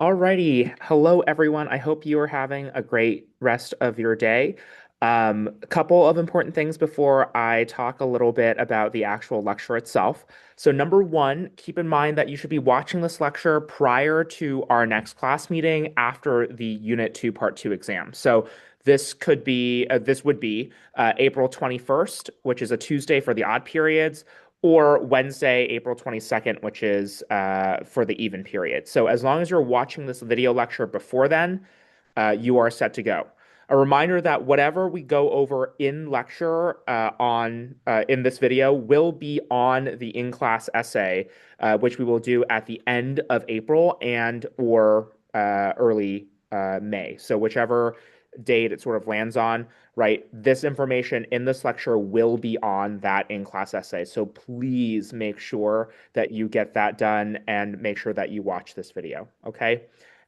Alrighty. Hello, everyone. I hope you are having a great rest of your day. A couple of important things before I talk a little bit about the actual lecture itself. So, number one, keep in mind that you should be watching this lecture prior to our next class meeting after the Unit 2 Part 2 exam. So, this would be April 21st, which is a Tuesday for the odd periods, or Wednesday, April 22nd, which is for the even period. So as long as you're watching this video lecture before then, you are set to go. A reminder that whatever we go over in lecture on in this video will be on the in-class essay, which we will do at the end of April and or early May. So whichever date it sort of lands on, right? This information in this lecture will be on that in-class essay. So please make sure that you get that done and make sure that you watch this video, okay?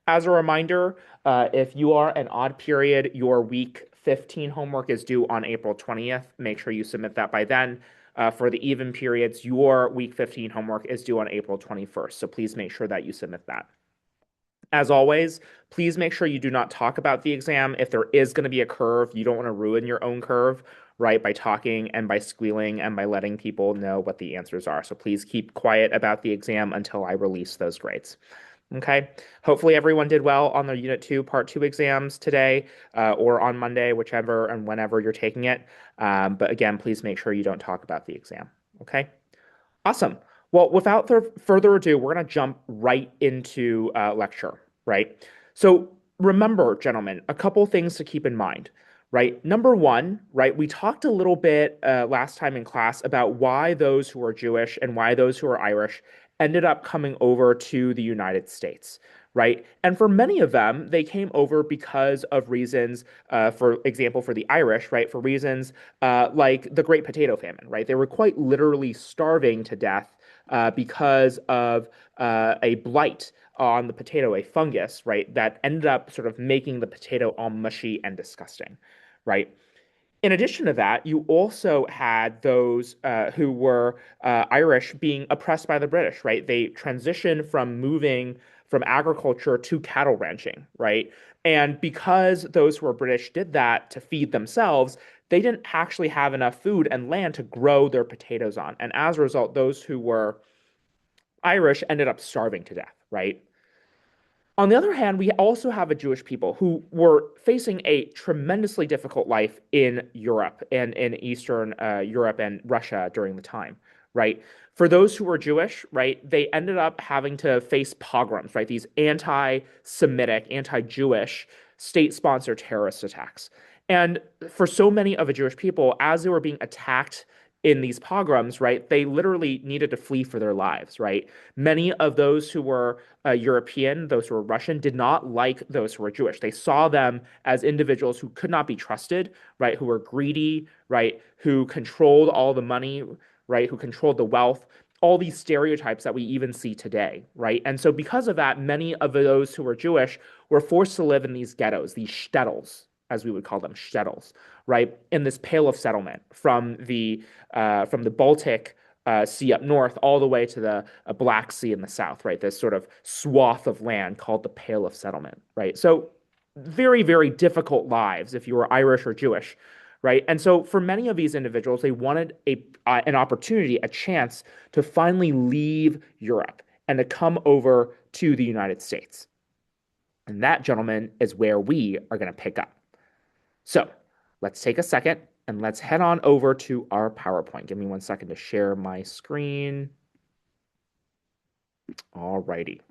As a reminder, if you are an odd period, your week 15 homework is due on April 20th. Make sure you submit that by then. For the even periods, your week 15 homework is due on April 21st. So please make sure that you submit that. As always, please make sure you do not talk about the exam. If there is going to be a curve, you don't want to ruin your own curve, right? By talking and by squealing and by letting people know what the answers are. So please keep quiet about the exam until I release those grades. Okay. Hopefully everyone did well on their Unit 2 Part 2 exams today or on Monday, whichever and whenever you're taking it. But again, please make sure you don't talk about the exam. Okay. Awesome. Well, without further ado, we're going to jump right into lecture, right? So remember, gentlemen, a couple things to keep in mind, right? Number one, right, we talked a little bit last time in class about why those who are Jewish and why those who are Irish ended up coming over to the United States, right? And for many of them, they came over because of reasons, for example, for the Irish, right? For reasons like the Great Potato Famine, right? They were quite literally starving to death because of a blight on the potato, a fungus, right? That ended up sort of making the potato all mushy and disgusting, right? In addition to that, you also had those who were Irish being oppressed by the British, right? They transitioned from moving from agriculture to cattle ranching, right? And because those who were British did that to feed themselves, they didn't actually have enough food and land to grow their potatoes on. And as a result, those who were Irish ended up starving to death, right? On the other hand, we also have a Jewish people who were facing a tremendously difficult life in Europe and in Eastern Europe and Russia during the time, right? For those who were Jewish, right, they ended up having to face pogroms, right? These anti-Semitic, anti-Jewish state-sponsored terrorist attacks. And for so many of the Jewish people, as they were being attacked in these pogroms, right, they literally needed to flee for their lives, right? Many of those who were European, those who were Russian, did not like those who were Jewish. They saw them as individuals who could not be trusted, right? Who were greedy, right? Who controlled all the money, right? Who controlled the wealth, all these stereotypes that we even see today, right? And so, because of that, many of those who were Jewish were forced to live in these ghettos, these shtetls, as we would call them, shtetls, right? In this pale of settlement from the Baltic Sea up north all the way to the Black Sea in the south, right? This sort of swath of land called the Pale of Settlement, right? So very, very difficult lives if you were Irish or Jewish, right? And so for many of these individuals, they wanted an opportunity, a chance to finally leave Europe and to come over to the United States. And that, gentlemen, is where we are going to pick up. So let's take a second and let's head on over to our PowerPoint. Give me 1 second to share my screen. All righty.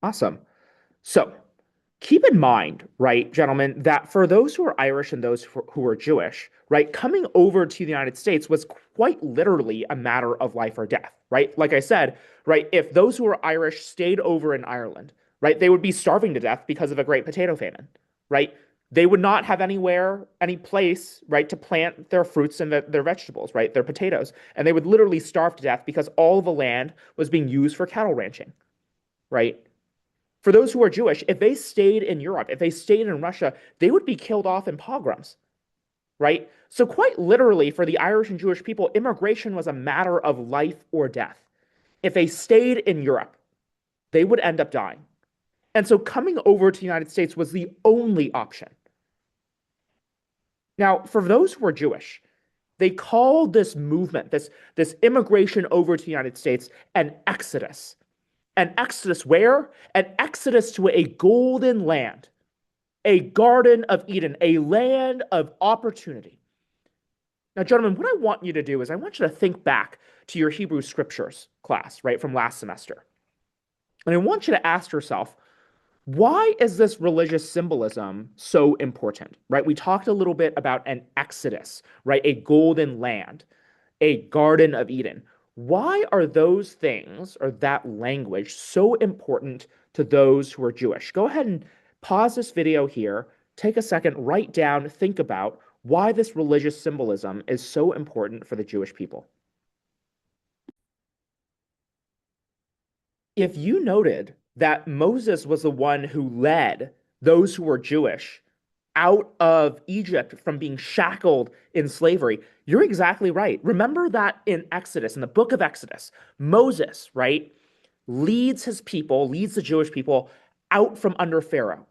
Awesome. So keep in mind, right, gentlemen, that for those who are Irish and those who are Jewish, right, coming over to the United States was quite literally a matter of life or death, right? Like I said, right, if those who are Irish stayed over in Ireland, right, they would be starving to death because of a great potato famine, right? They would not have anywhere, any place, right, to plant their fruits and their vegetables, right, their potatoes. And they would literally starve to death because all the land was being used for cattle ranching, right? For those who are Jewish, if they stayed in Europe, if they stayed in Russia, they would be killed off in pogroms, right? So, quite literally, for the Irish and Jewish people, immigration was a matter of life or death. If they stayed in Europe, they would end up dying. And so, coming over to the United States was the only option. Now, for those who are Jewish, they called this movement, this immigration over to the United States, an exodus. An exodus where? An exodus to a golden land, a Garden of Eden, a land of opportunity. Now, gentlemen, what I want you to do is I want you to think back to your Hebrew scriptures class, right, from last semester. And I want you to ask yourself, why is this religious symbolism so important, right? We talked a little bit about an exodus, right? A golden land, a Garden of Eden. Why are those things or that language so important to those who are Jewish? Go ahead and pause this video here, take a second, write down, think about why this religious symbolism is so important for the Jewish people. If you noted that Moses was the one who led those who were Jewish out of Egypt from being shackled in slavery, you're exactly right. Remember that in Exodus, in the book of Exodus, Moses, right, leads his people, leads the Jewish people out from under Pharaoh.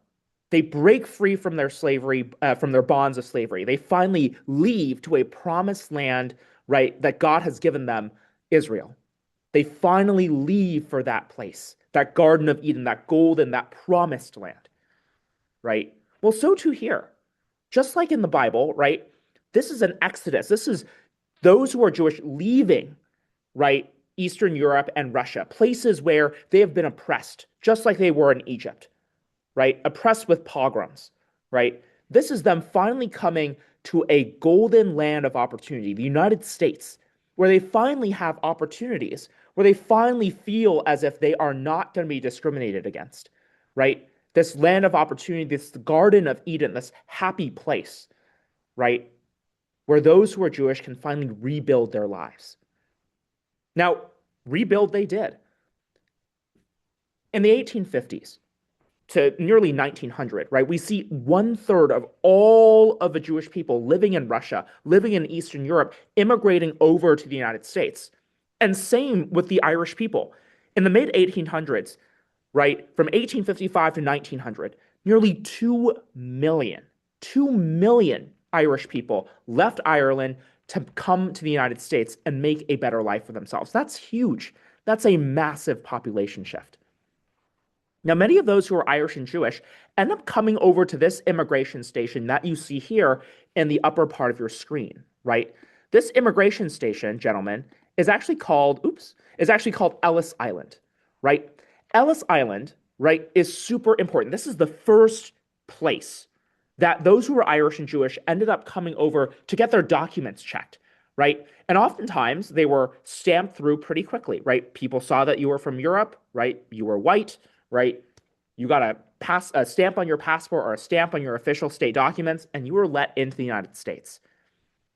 They break free from their slavery, from their bonds of slavery. They finally leave to a promised land, right, that God has given them, Israel. They finally leave for that place, that Garden of Eden, that golden, that promised land, right? Well, so too here. Just like in the Bible, right? This is an exodus. This is those who are Jewish leaving, right? Eastern Europe and Russia, places where they have been oppressed, just like they were in Egypt, right? Oppressed with pogroms, right? This is them finally coming to a golden land of opportunity, the United States, where they finally have opportunities, where they finally feel as if they are not going to be discriminated against, right? This land of opportunity, this Garden of Eden, this happy place, right? Where those who are Jewish can finally rebuild their lives. Now, rebuild they did. In the 1850s, to nearly 1900, right? We see 1/3 of all of the Jewish people living in Russia, living in Eastern Europe, immigrating over to the United States. And same with the Irish people. In the mid 1800s, right, from 1855 to 1900, nearly 2 million Irish people left Ireland to come to the United States and make a better life for themselves. That's huge. That's a massive population shift. Now, many of those who are Irish and Jewish end up coming over to this immigration station that you see here in the upper part of your screen, right? This immigration station, gentlemen, is actually called Ellis Island, right? Ellis Island, right, is super important. This is the first place that those who were Irish and Jewish ended up coming over to get their documents checked, right? And oftentimes they were stamped through pretty quickly, right? People saw that you were from Europe, right? You were white, right? You got a stamp on your passport or a stamp on your official state documents, and you were let into the United States.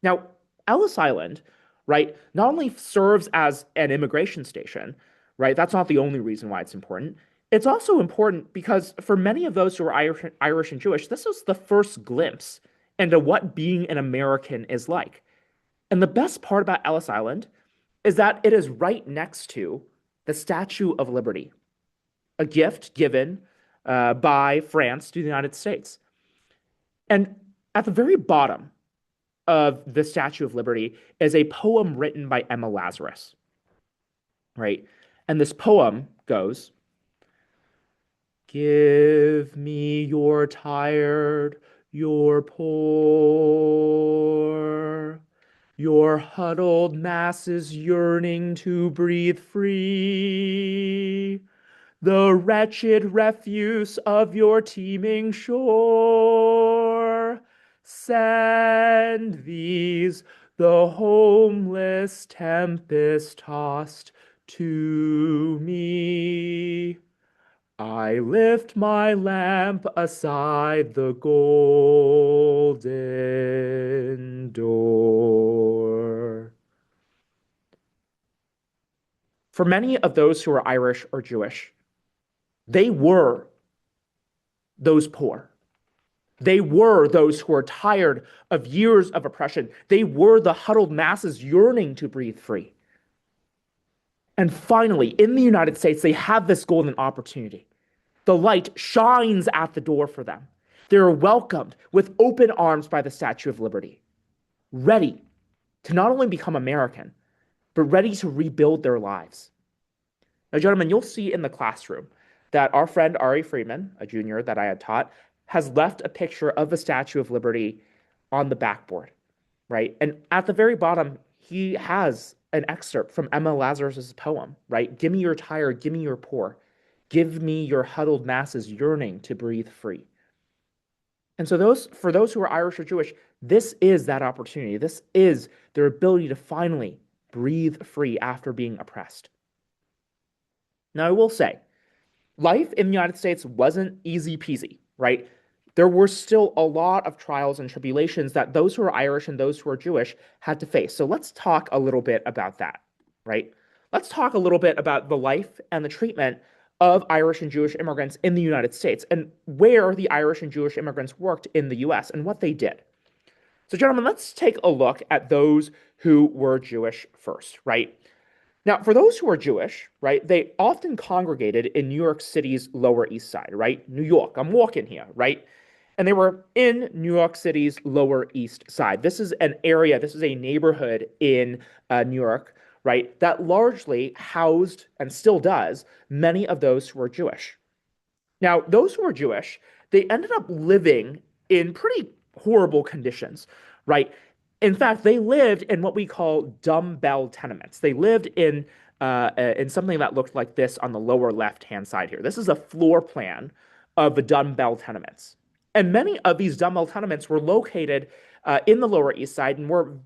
Now, Ellis Island, right, not only serves as an immigration station, right? That's not the only reason why it's important. It's also important because for many of those who are Irish and Jewish, this was the first glimpse into what being an American is like. And the best part about Ellis Island is that it is right next to the Statue of Liberty, a gift given by France to the United States. And at the very bottom of the Statue of Liberty is a poem written by Emma Lazarus, right? And this poem goes, "Give me your tired, your poor, your huddled masses yearning to breathe free, the wretched refuse of your teeming shore. Send these, the homeless tempest tossed, to me. I lift my lamp aside the golden door." For many of those who are Irish or Jewish, they were those poor. They were those who were tired of years of oppression. They were the huddled masses yearning to breathe free. And finally, in the United States, they have this golden opportunity. The light shines at the door for them. They are welcomed with open arms by the Statue of Liberty, ready to not only become American, but ready to rebuild their lives. Now, gentlemen, you'll see in the classroom that our friend Ari Freeman, a junior that I had taught, has left a picture of the Statue of Liberty on the backboard, right? And at the very bottom, he has an excerpt from Emma Lazarus's poem, right? Give me your tired, give me your poor, give me your huddled masses yearning to breathe free. And so for those who are Irish or Jewish, this is that opportunity. This is their ability to finally breathe free after being oppressed. Now, I will say, life in the United States wasn't easy peasy, right? There were still a lot of trials and tribulations that those who are Irish and those who are Jewish had to face. So let's talk a little bit about that, right? Let's talk a little bit about the life and the treatment of Irish and Jewish immigrants in the United States and where the Irish and Jewish immigrants worked in the US and what they did. So, gentlemen, let's take a look at those who were Jewish first, right? Now, for those who are Jewish, right, they often congregated in New York City's Lower East Side, right? New York, I'm walking here, right? And they were in New York City's Lower East Side. This is an area, this is a neighborhood in New York, right, that largely housed and still does many of those who are Jewish. Now, those who were Jewish, they ended up living in pretty horrible conditions, right? In fact, they lived in what we call dumbbell tenements. They lived in something that looked like this on the lower left-hand side here. This is a floor plan of the dumbbell tenements. And many of these dumbbell tenements were located in the Lower East Side and were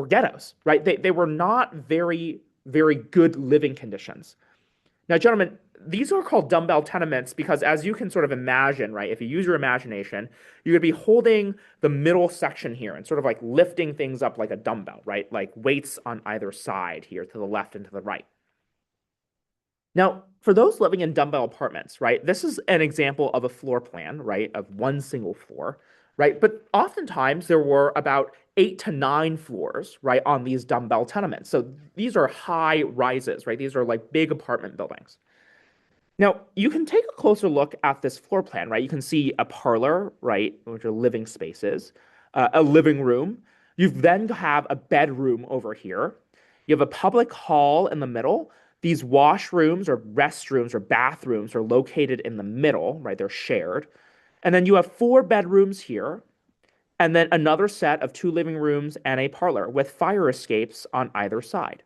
ghettos, right? They were not very, very good living conditions. Now, gentlemen, these are called dumbbell tenements because, as you can sort of imagine, right, if you use your imagination, you're going to be holding the middle section here and sort of like lifting things up like a dumbbell, right? Like weights on either side here to the left and to the right. Now, for those living in dumbbell apartments, right, this is an example of a floor plan, right, of one single floor, right? But oftentimes there were about 8 to 9 floors, right, on these dumbbell tenements. So these are high rises, right? These are like big apartment buildings. Now, you can take a closer look at this floor plan, right? You can see a parlor, right, which are living spaces, a living room. You then have a bedroom over here. You have a public hall in the middle. These washrooms or restrooms or bathrooms are located in the middle, right? They're shared. And then you have 4 bedrooms here, and then another set of 2 living rooms and a parlor with fire escapes on either side.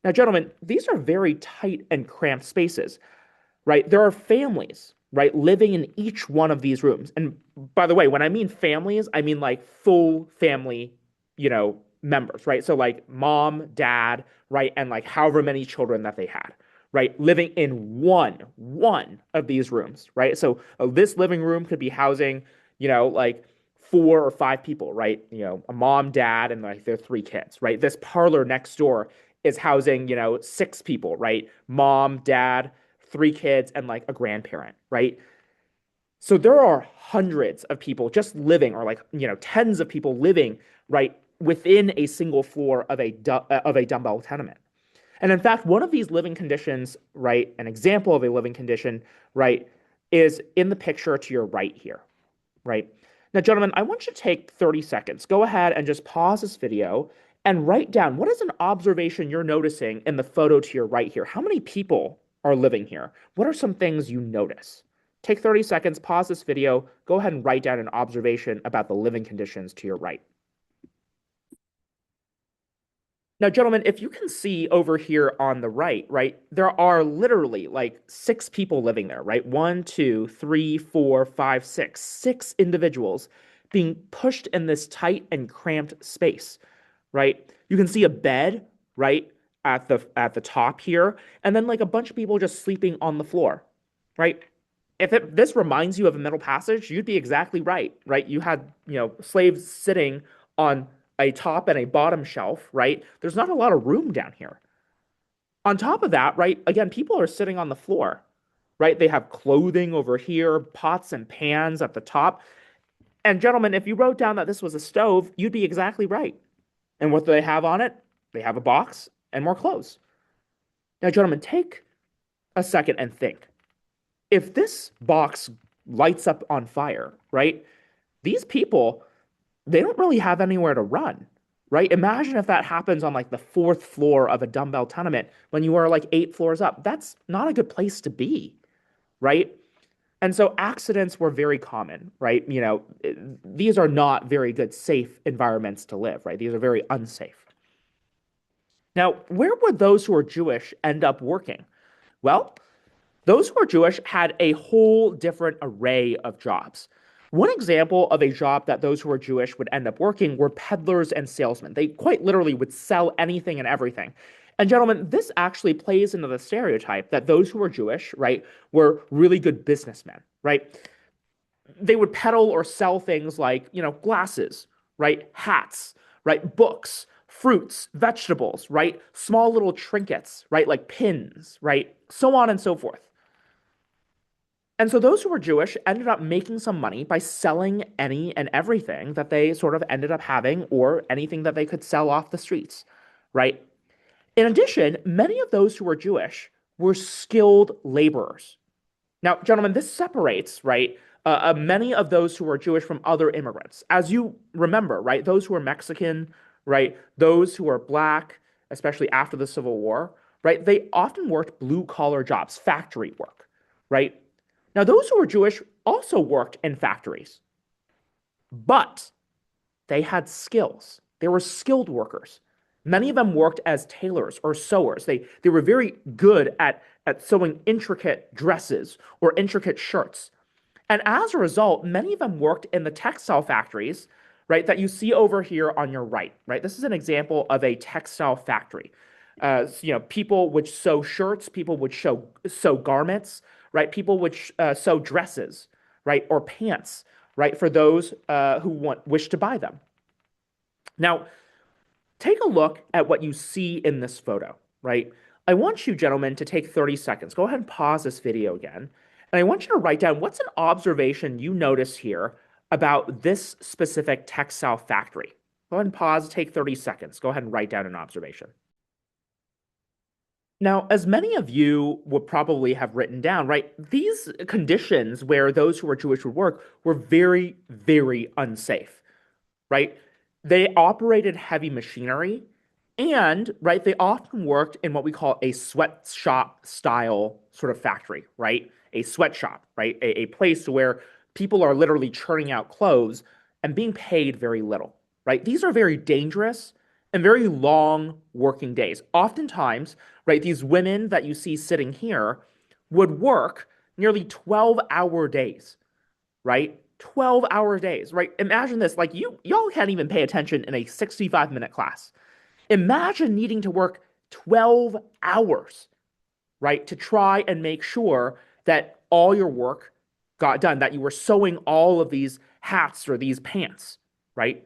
Now, gentlemen, these are very tight and cramped spaces, right? There are families, right, living in each one of these rooms. And by the way, when I mean families, I mean like full family, members, right? So like mom, dad, right, and like however many children that they had, right, living in one of these rooms, right? So this living room could be housing, like 4 or 5 people, right? A mom, dad, and like their 3 kids, right? This parlor next door is housing, 6 people, right? Mom, dad, 3 kids, and like a grandparent, right? So there are hundreds of people just living, or like, tens of people living, right, within a single floor of a dumbbell tenement. And in fact, one of these living conditions, right, an example of a living condition, right, is in the picture to your right here, right? Now, gentlemen, I want you to take 30 seconds. Go ahead and just pause this video and write down what is an observation you're noticing in the photo to your right here. How many people are living here? What are some things you notice? Take 30 seconds, pause this video, go ahead and write down an observation about the living conditions to your right. Now, gentlemen, if you can see over here on the right, there are literally like 6 people living there, right? 1, 2, 3, 4, 5, 6. 6 individuals being pushed in this tight and cramped space, right? You can see a bed, right, at the top here, and then like a bunch of people just sleeping on the floor, right? If this reminds you of a Middle Passage, you'd be exactly right, right? You had, slaves sitting on a top and a bottom shelf, right? There's not a lot of room down here. On top of that, right, again, people are sitting on the floor, right? They have clothing over here, pots and pans at the top. And gentlemen, if you wrote down that this was a stove, you'd be exactly right. And what do they have on it? They have a box and more clothes. Now, gentlemen, take a second and think. If this box lights up on fire, right? These people, they don't really have anywhere to run, right? Imagine if that happens on like the fourth floor of a dumbbell tenement when you are like 8 floors up. That's not a good place to be, right? And so accidents were very common, right? These are not very good, safe environments to live, right? These are very unsafe. Now, where would those who are Jewish end up working? Well, those who are Jewish had a whole different array of jobs. One example of a job that those who are Jewish would end up working were peddlers and salesmen. They quite literally would sell anything and everything. And gentlemen, this actually plays into the stereotype that those who are Jewish, right, were really good businessmen, right? They would peddle or sell things like, glasses, right, hats, right, books, fruits, vegetables, right, small little trinkets, right, like pins, right, so on and so forth. And so those who were Jewish ended up making some money by selling any and everything that they sort of ended up having or anything that they could sell off the streets, right? In addition, many of those who were Jewish were skilled laborers. Now, gentlemen, this separates, right, many of those who were Jewish from other immigrants. As you remember, right, those who are Mexican, right, those who are black, especially after the Civil War, right, they often worked blue collar jobs, factory work, right? Now, those who were Jewish also worked in factories, but they had skills. They were skilled workers. Many of them worked as tailors or sewers. They were very good at sewing intricate dresses or intricate shirts. And as a result, many of them worked in the textile factories, right, that you see over here on your right, right? This is an example of a textile factory. People would sew shirts, people would sew garments, right? People would sew dresses, right, or pants, right, for those who wish to buy them. Now, take a look at what you see in this photo, right? I want you, gentlemen, to take 30 seconds. Go ahead and pause this video again. And I want you to write down what's an observation you notice here about this specific textile factory. Go ahead and pause, take 30 seconds. Go ahead and write down an observation. Now, as many of you would probably have written down, right, these conditions where those who are Jewish would work were very, very unsafe, right? They operated heavy machinery and, right, they often worked in what we call a sweatshop style sort of factory, right? A sweatshop, right? A place where people are literally churning out clothes and being paid very little, right? These are very dangerous and very long working days. Oftentimes, right, these women that you see sitting here would work nearly 12-hour days, right? 12-hour days, right? Imagine this, like y'all can't even pay attention in a 65-minute class. Imagine needing to work 12 hours, right, to try and make sure that all your work got done, that you were sewing all of these hats or these pants, right?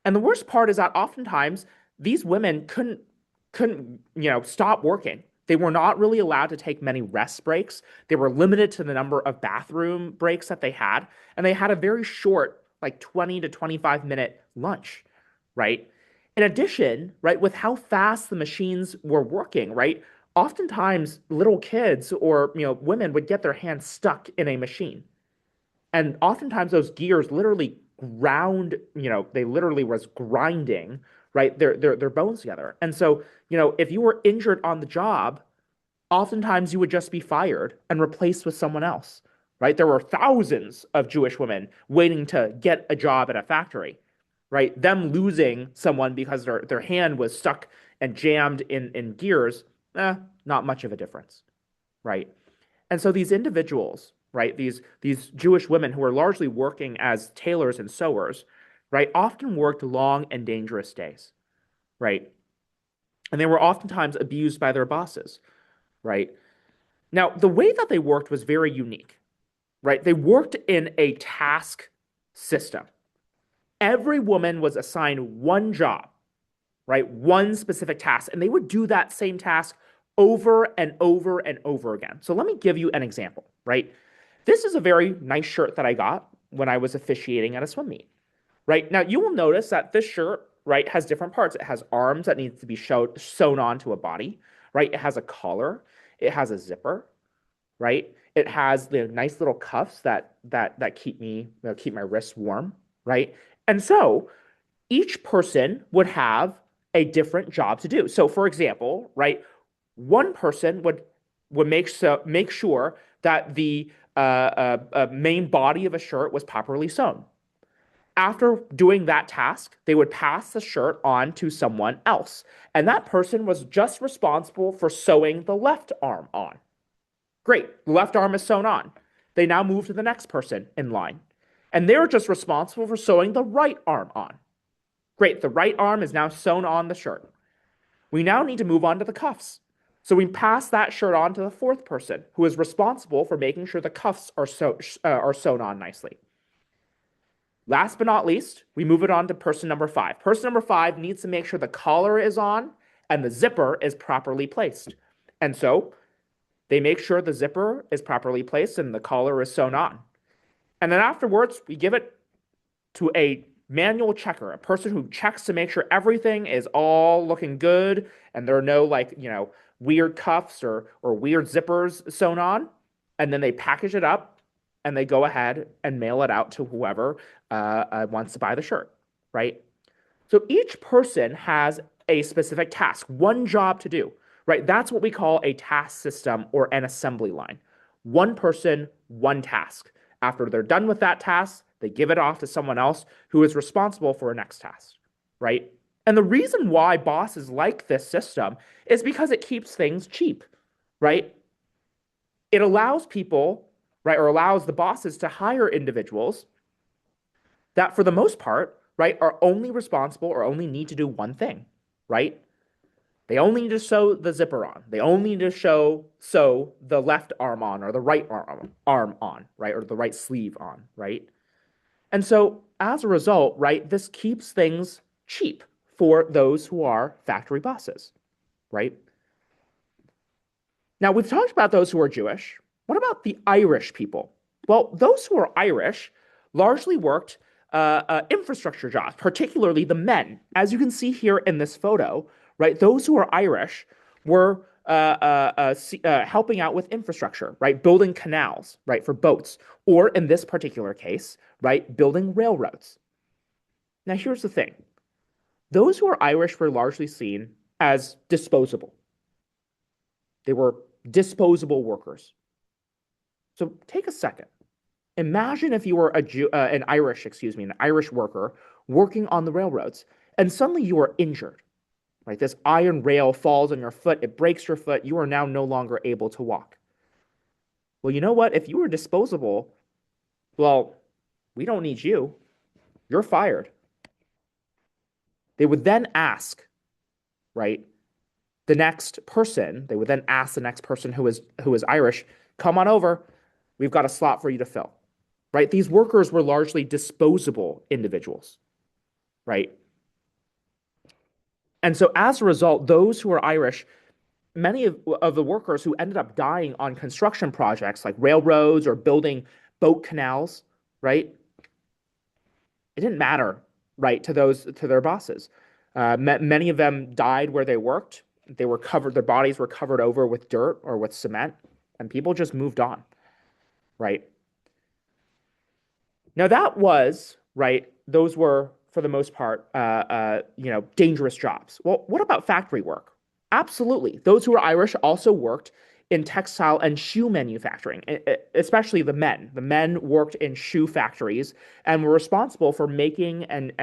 And the worst part is that oftentimes these women couldn't, stop working. They were not really allowed to take many rest breaks. They were limited to the number of bathroom breaks that they had, and they had a very short, like 20 to 25-minute lunch, right? In addition, right, with how fast the machines were working, right, oftentimes little kids or, women would get their hands stuck in a machine. And oftentimes those gears literally ground, they literally was grinding, right, their bones together. And so, if you were injured on the job, oftentimes you would just be fired and replaced with someone else, right? There were thousands of Jewish women waiting to get a job at a factory, right? Them losing someone because their hand was stuck and jammed in gears, not much of a difference, right? And so these individuals, right, these Jewish women who were largely working as tailors and sewers, right, often worked long and dangerous days, right? And they were oftentimes abused by their bosses, right? Now, the way that they worked was very unique, right? They worked in a task system. Every woman was assigned one job, right? One specific task, and they would do that same task over and over and over again. So let me give you an example, right? This is a very nice shirt that I got when I was officiating at a swim meet, right? Now you will notice that this shirt, right, has different parts. It has arms that needs to be sewn onto a body, right? It has a collar, it has a zipper, right? It has the nice little cuffs that keep me keep my wrists warm, right? And so each person would have a different job to do. So, for example, right, one person would make sure that the main body of a shirt was properly sewn. After doing that task, they would pass the shirt on to someone else, and that person was just responsible for sewing the left arm on. Great, the left arm is sewn on. They now move to the next person in line, and they're just responsible for sewing the right arm on. Great, the right arm is now sewn on the shirt. We now need to move on to the cuffs. So we pass that shirt on to the fourth person, who is responsible for making sure the cuffs are sewn on nicely. Last but not least, we move it on to person number 5. Person number 5 needs to make sure the collar is on and the zipper is properly placed. And so they make sure the zipper is properly placed and the collar is sewn on. And then afterwards, we give it to a manual checker, a person who checks to make sure everything is all looking good and there are no weird cuffs or weird zippers sewn on. And then they package it up and they go ahead and mail it out to whoever wants to buy the shirt, right? So each person has a specific task, one job to do, right? That's what we call a task system or an assembly line. One person, one task. After they're done with that task, they give it off to someone else who is responsible for a next task, right? And the reason why bosses like this system is because it keeps things cheap, right? It allows people, right, or allows the bosses to hire individuals that, for the most part, right, are only responsible or only need to do one thing, right? They only need to sew the zipper on. They only need to sew the left arm on or the right arm on, right, or the right sleeve on, right? And so as a result, right, this keeps things cheap for those who are factory bosses, right? Now, we've talked about those who are Jewish. What about the Irish people? Well, those who are Irish largely worked infrastructure jobs, particularly the men. As you can see here in this photo, right, those who are Irish were helping out with infrastructure, right, building canals, right, for boats, or in this particular case, right, building railroads. Now, here's the thing. Those who are Irish were largely seen as disposable. They were disposable workers. So take a second. Imagine if you were an Irish worker working on the railroads, and suddenly you are injured. Right, this iron rail falls on your foot, it breaks your foot, you are now no longer able to walk. Well, you know what? If you were disposable, well, we don't need you. You're fired. They would then ask, right, the next person, they would then ask the next person who is Irish, come on over. We've got a slot for you to fill. Right? These workers were largely disposable individuals, right? And so as a result, those who are Irish, many of the workers who ended up dying on construction projects like railroads or building boat canals, right? It didn't matter, right, to their bosses. Many of them died where they worked. Their bodies were covered over with dirt or with cement, and people just moved on, right? Now that was, right, those were, for the most part, dangerous jobs. Well, what about factory work? Absolutely. Those who are Irish also worked in textile and shoe manufacturing, especially the men. The men worked in shoe factories and were responsible for making and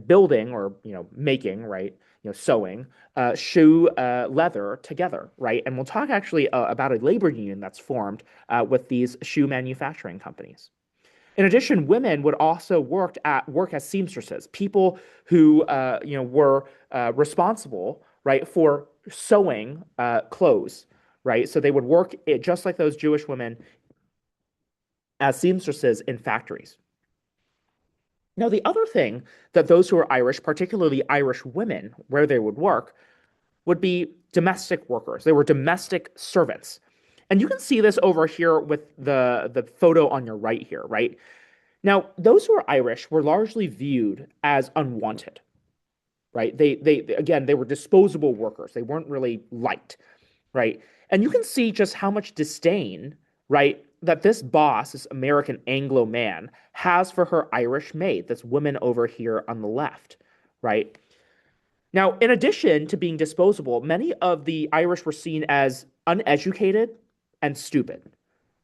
building, or making, right, sewing shoe leather together, right? And we'll talk actually about a labor union that's formed with these shoe manufacturing companies. In addition, women would also work as seamstresses, people who were responsible, right, for sewing clothes, right? So they would work just like those Jewish women as seamstresses in factories. Now, the other thing that those who are Irish, particularly Irish women, where they would work, would be domestic workers. They were domestic servants. And you can see this over here with the photo on your right here, right? Now, those who are Irish were largely viewed as unwanted, right? Again, they were disposable workers. They weren't really liked, right? And you can see just how much disdain, right, that this boss, this American Anglo man, has for her Irish maid, this woman over here on the left, right? Now, in addition to being disposable, many of the Irish were seen as uneducated and stupid,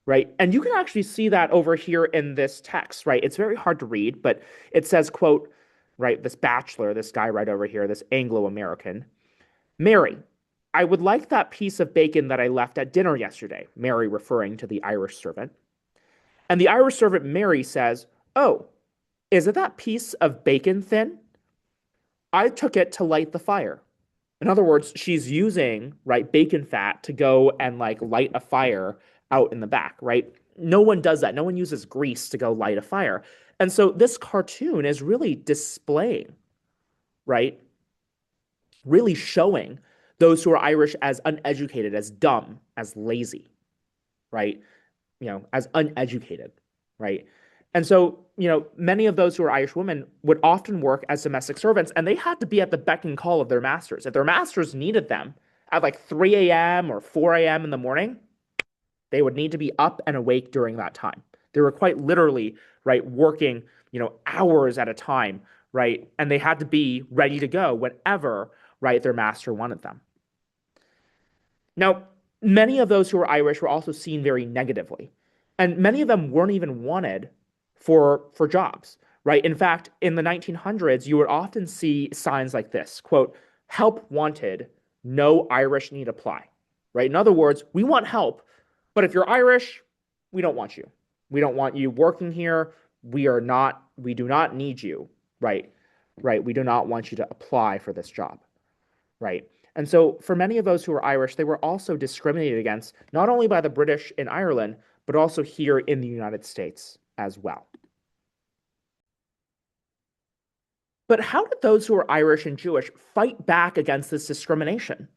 right? And you can actually see that over here in this text, right? It's very hard to read, but it says, quote, right, this bachelor, this guy right over here, this Anglo-American, Mary, I would like that piece of bacon that I left at dinner yesterday, Mary referring to the Irish servant. And the Irish servant Mary says, oh, is it that piece of bacon thin? I took it to light the fire. In other words, she's using, right, bacon fat to go and like light a fire out in the back, right? No one does that. No one uses grease to go light a fire. And so this cartoon is really displaying, right? Really showing those who are Irish as uneducated, as dumb, as lazy, right? As uneducated, right? And so, many of those who are Irish women would often work as domestic servants, and they had to be at the beck and call of their masters. If their masters needed them at like 3 a.m. or 4 a.m. in the morning, they would need to be up and awake during that time. They were quite literally, right, working, hours at a time, right? And they had to be ready to go whenever, right, their master wanted them. Now, many of those who were Irish were also seen very negatively, and many of them weren't even wanted for jobs, right? In fact, in the 1900s, you would often see signs like this, quote, help wanted, no Irish need apply, right? In other words, we want help, but if you're Irish, we don't want you. We don't want you working here. We do not need you, right? Right. We do not want you to apply for this job, right? And so for many of those who were Irish, they were also discriminated against, not only by the British in Ireland, but also here in the United States as well. But how did those who were Irish and Jewish fight back against this discrimination,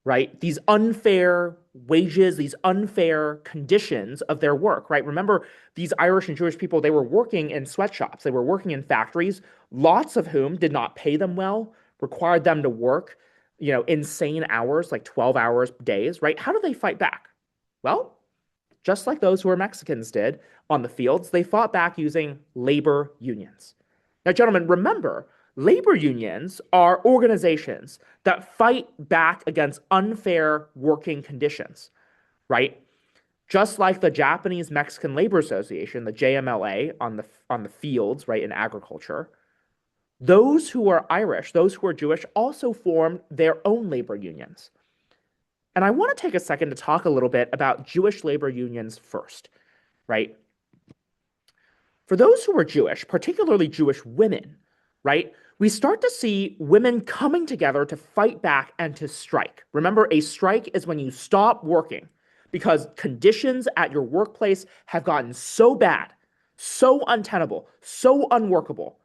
right? These unfair wages, these unfair conditions of their work, right? Remember, these Irish and Jewish people, they were working in sweatshops. They were working in factories, lots of whom did not pay them well, required them to work, insane hours, like 12 hours days, right? How do they fight back? Well, just like those who were Mexicans did on the fields, they fought back using labor unions. Now, gentlemen, remember, labor unions are organizations that fight back against unfair working conditions, right? Just like the Japanese Mexican Labor Association, the JMLA on the fields, right, in agriculture, those who are Irish, those who are Jewish, also formed their own labor unions. And I want to take a second to talk a little bit about Jewish labor unions first, right? For those who are Jewish, particularly Jewish women, right, we start to see women coming together to fight back and to strike. Remember, a strike is when you stop working because conditions at your workplace have gotten so bad, so untenable, so unworkable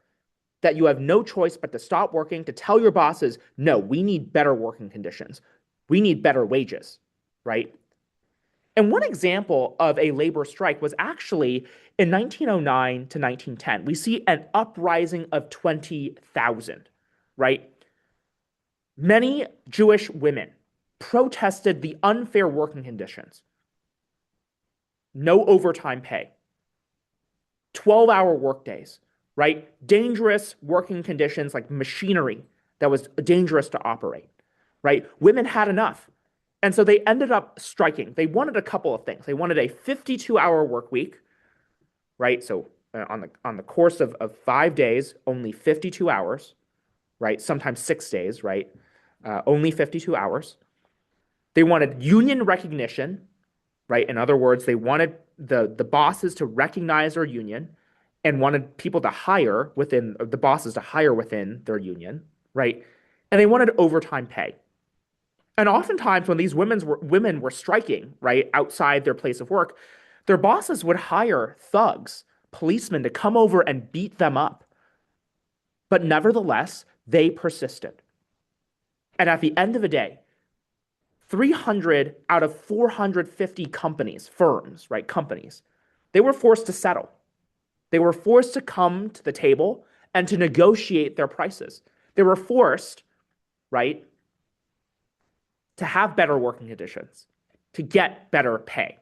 that you have no choice but to stop working, to tell your bosses, no, we need better working conditions. We need better wages, right? And one example of a labor strike was actually in 1909 to 1910. We see an uprising of 20,000, right? Many Jewish women protested the unfair working conditions. No overtime pay, 12-hour workdays, right? Dangerous working conditions like machinery that was dangerous to operate, right? Women had enough. And so they ended up striking. They wanted a couple of things. They wanted a 52-hour work week, right? So on the course of 5 days, only 52 hours, right? Sometimes 6 days, right? Only 52 hours. They wanted union recognition, right? In other words, they wanted the bosses to recognize their union and wanted people to hire within the bosses to hire within their union, right? And they wanted overtime pay. And oftentimes when these women were striking, right, outside their place of work, their bosses would hire thugs, policemen to come over and beat them up. But nevertheless, they persisted. And at the end of the day, 300 out of 450 companies, firms, right, companies, they were forced to settle. They were forced to come to the table and to negotiate their prices. They were forced, right, to have better working conditions, to get better pay,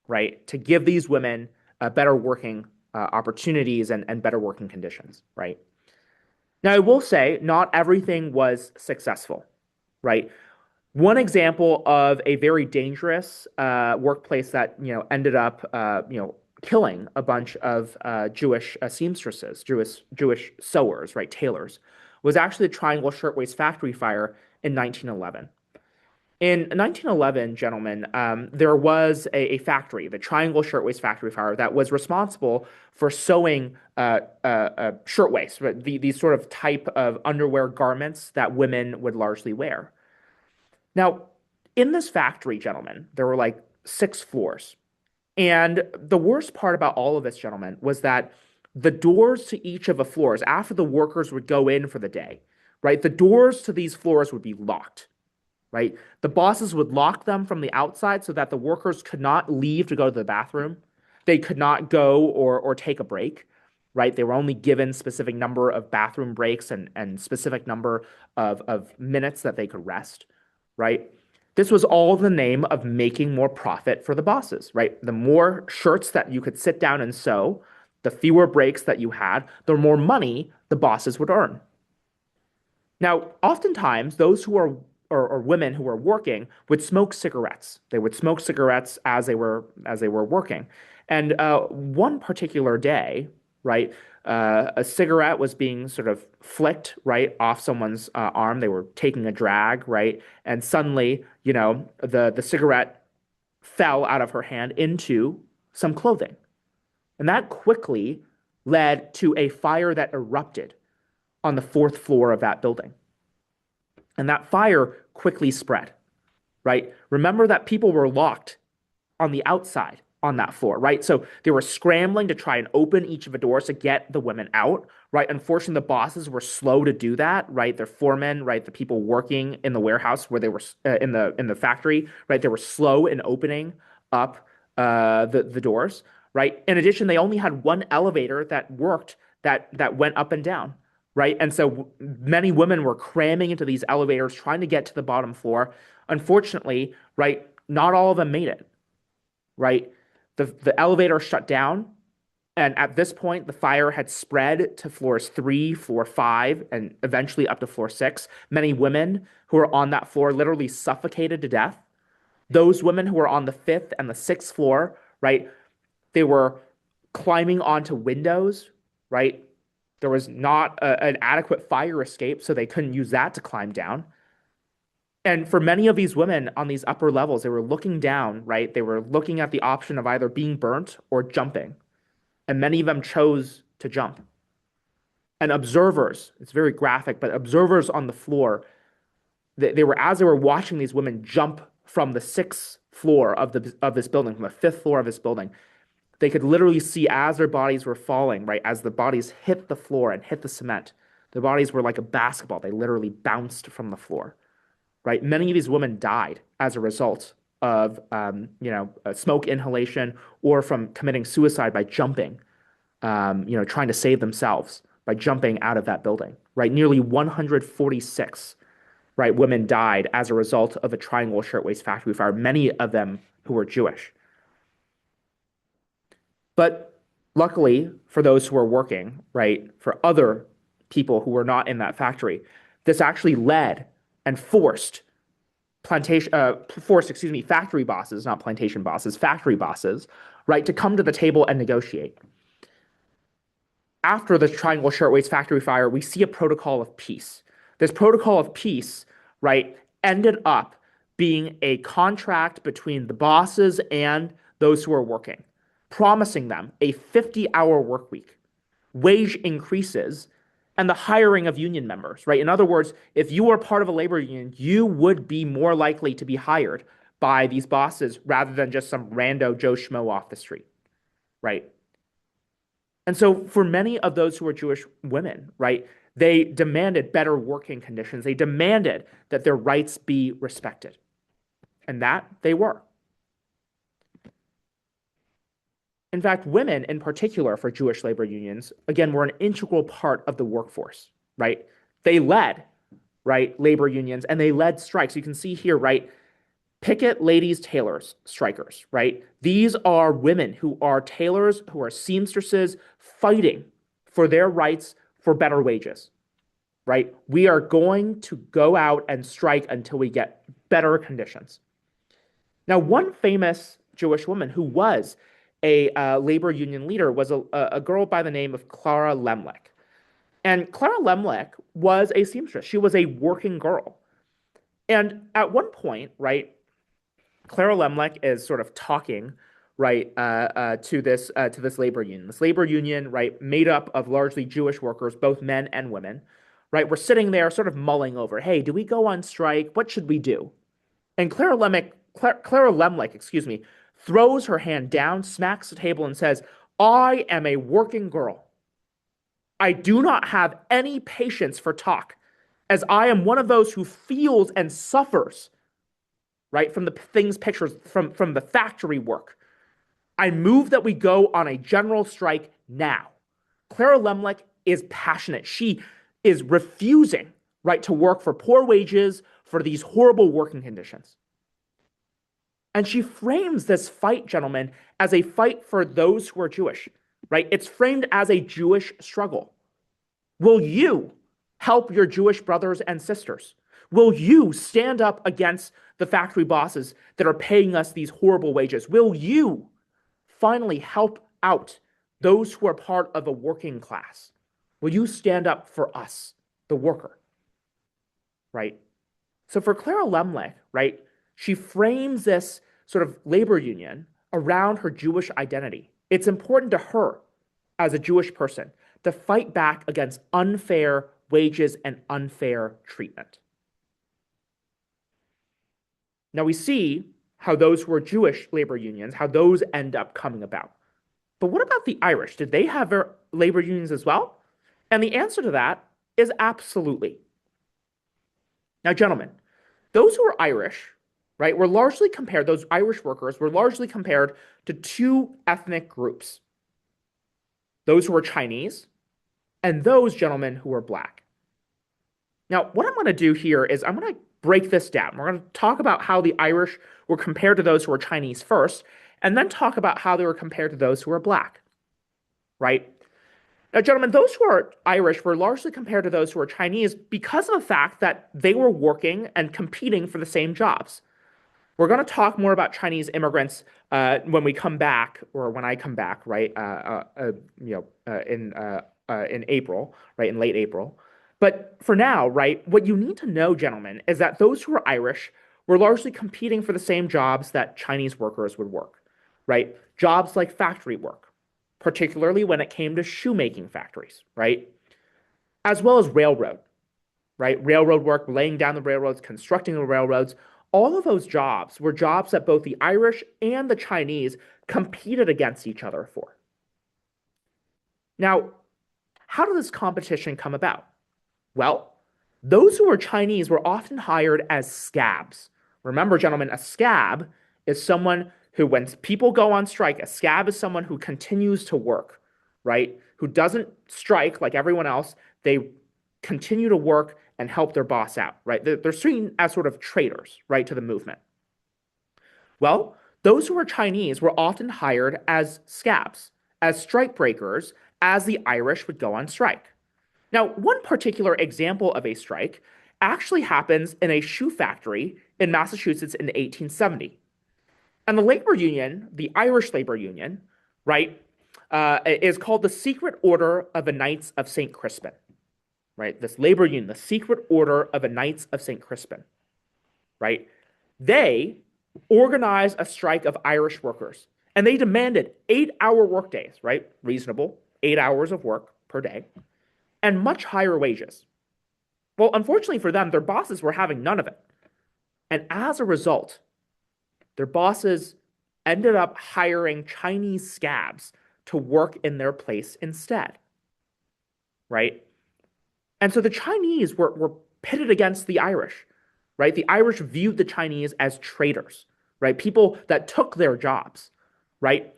right, to give these women better working opportunities and better working conditions, right? Now, I will say not everything was successful, right? One example of a very dangerous workplace that ended up killing a bunch of Jewish seamstresses, Jewish sewers, right, tailors, was actually the Triangle Shirtwaist Factory fire in 1911. In 1911, gentlemen, there was a factory, the Triangle Shirtwaist Factory fire, that was responsible for sewing shirtwaists, right, these sort of type of underwear garments that women would largely wear. Now, in this factory, gentlemen, there were like 6 floors. And the worst part about all of this, gentlemen, was that the doors to each of the floors, after the workers would go in for the day, right, the doors to these floors would be locked, right? The bosses would lock them from the outside so that the workers could not leave to go to the bathroom. They could not go or take a break, right? They were only given specific number of bathroom breaks and specific number of minutes that they could rest, right? This was all in the name of making more profit for the bosses, right? The more shirts that you could sit down and sew, the fewer breaks that you had, the more money the bosses would earn. Now, oftentimes, those who are or women who were working would smoke cigarettes. They would smoke cigarettes as they were working. And one particular day, right, a cigarette was being sort of flicked right off someone's arm. They were taking a drag, right, and suddenly, the cigarette fell out of her hand into some clothing, and that quickly led to a fire that erupted on the 4th floor of that building. And that fire quickly spread, right? Remember that people were locked on the outside on that floor, right? So they were scrambling to try and open each of the doors to get the women out, right? Unfortunately, the bosses were slow to do that, right? Their foremen, right? The people working in the warehouse where they were in the factory, right? They were slow in opening up the doors, right? In addition, they only had one elevator that worked that went up and down, right? And so many women were cramming into these elevators trying to get to the bottom floor. Unfortunately, right, not all of them made it, right? The elevator shut down, and at this point, the fire had spread to floors 3, floor 5, and eventually up to floor 6. Many women who were on that floor literally suffocated to death. Those women who were on the 5th and the 6th floor, right, they were climbing onto windows, right? There was not an adequate fire escape, so they couldn't use that to climb down. And for many of these women on these upper levels, they were looking down, right? They were looking at the option of either being burnt or jumping. And many of them chose to jump. And observers, it's very graphic, but observers on the floor, as they were watching these women jump from the 6th floor of this building, from the 5th floor of this building, they could literally see as their bodies were falling, right? As the bodies hit the floor and hit the cement, the bodies were like a basketball. They literally bounced from the floor, right? Many of these women died as a result of, smoke inhalation or from committing suicide by jumping, trying to save themselves by jumping out of that building, right? Nearly 146, right, women died as a result of a Triangle Shirtwaist Factory fire, many of them who were Jewish. But luckily for those who were working, right, for other people who were not in that factory, this actually led and forced factory bosses, not plantation bosses, factory bosses, right, to come to the table and negotiate. After the Triangle Shirtwaist Factory fire, we see a protocol of peace. This protocol of peace, right, ended up being a contract between the bosses and those who are working, promising them a 50-hour work week, wage increases, and the hiring of union members, right? In other words, if you were part of a labor union, you would be more likely to be hired by these bosses rather than just some rando Joe Schmo off the street, right? And so for many of those who are Jewish women, right, they demanded better working conditions. They demanded that their rights be respected. And that they were. In fact, women in particular for Jewish labor unions, again, were an integral part of the workforce, right? They led, right, labor unions and they led strikes. You can see here, right, picket ladies, tailors, strikers, right? These are women who are tailors, who are seamstresses fighting for their rights for better wages, right? We are going to go out and strike until we get better conditions. Now, one famous Jewish woman who was a labor union leader was a girl by the name of Clara Lemlich. And Clara Lemlich was a seamstress. She was a working girl. And at one point, right, Clara Lemlich is sort of talking, right, to this labor union. This labor union, right, made up of largely Jewish workers, both men and women, right? We're sitting there, sort of mulling over, hey, do we go on strike? What should we do? And Clara Lemlich, excuse me, throws her hand down, smacks the table, and says, "I am a working girl. I do not have any patience for talk, as I am one of those who feels and suffers, right, from the things pictures from the factory work. I move that we go on a general strike now." Clara Lemlich is passionate. She is refusing, right, to work for poor wages, for these horrible working conditions. And she frames this fight, gentlemen, as a fight for those who are Jewish, right? It's framed as a Jewish struggle. Will you help your Jewish brothers and sisters? Will you stand up against the factory bosses that are paying us these horrible wages? Will you finally help out those who are part of a working class? Will you stand up for us, the worker? Right? So for Clara Lemlich, right, she frames this sort of labor union around her Jewish identity. It's important to her as a Jewish person to fight back against unfair wages and unfair treatment. Now we see how those who are Jewish labor unions, how those end up coming about. But what about the Irish? Did they have their labor unions as well? And the answer to that is absolutely. Now, gentlemen, those who are Irish, right, were largely compared, those Irish workers were largely compared to two ethnic groups: those who were Chinese and those gentlemen who were black. Now, what I'm going to do here is I'm going to break this down. We're going to talk about how the Irish were compared to those who were Chinese first, and then talk about how they were compared to those who were black, right? Now, gentlemen, those who are Irish were largely compared to those who were Chinese because of the fact that they were working and competing for the same jobs. We're going to talk more about Chinese immigrants when we come back, or when I come back, right? In April, right? In late April. But for now, right? What you need to know, gentlemen, is that those who are Irish were largely competing for the same jobs that Chinese workers would work, right? Jobs like factory work, particularly when it came to shoemaking factories, right? As well as railroad, right? Railroad work, laying down the railroads, constructing the railroads. All of those jobs were jobs that both the Irish and the Chinese competed against each other for. Now, how did this competition come about? Well, those who were Chinese were often hired as scabs. Remember, gentlemen, a scab is someone who, when people go on strike, a scab is someone who continues to work, right? Who doesn't strike like everyone else. They continue to work and help their boss out, right? They're seen as sort of traitors, right, to the movement. Well, those who were Chinese were often hired as scabs, as strike breakers, as the Irish would go on strike. Now, one particular example of a strike actually happens in a shoe factory in Massachusetts in 1870. And the labor union, the Irish labor union, right, is called the Secret Order of the Knights of St. Crispin, right? This labor union, the Secret Order of the Knights of St. Crispin, right? They organized a strike of Irish workers, and they demanded 8-hour workdays, right? Reasonable, 8 hours of work per day, and much higher wages. Well, unfortunately for them, their bosses were having none of it. And as a result, their bosses ended up hiring Chinese scabs to work in their place instead, right? And so the Chinese were pitted against the Irish, right? The Irish viewed the Chinese as traitors, right? People that took their jobs, right?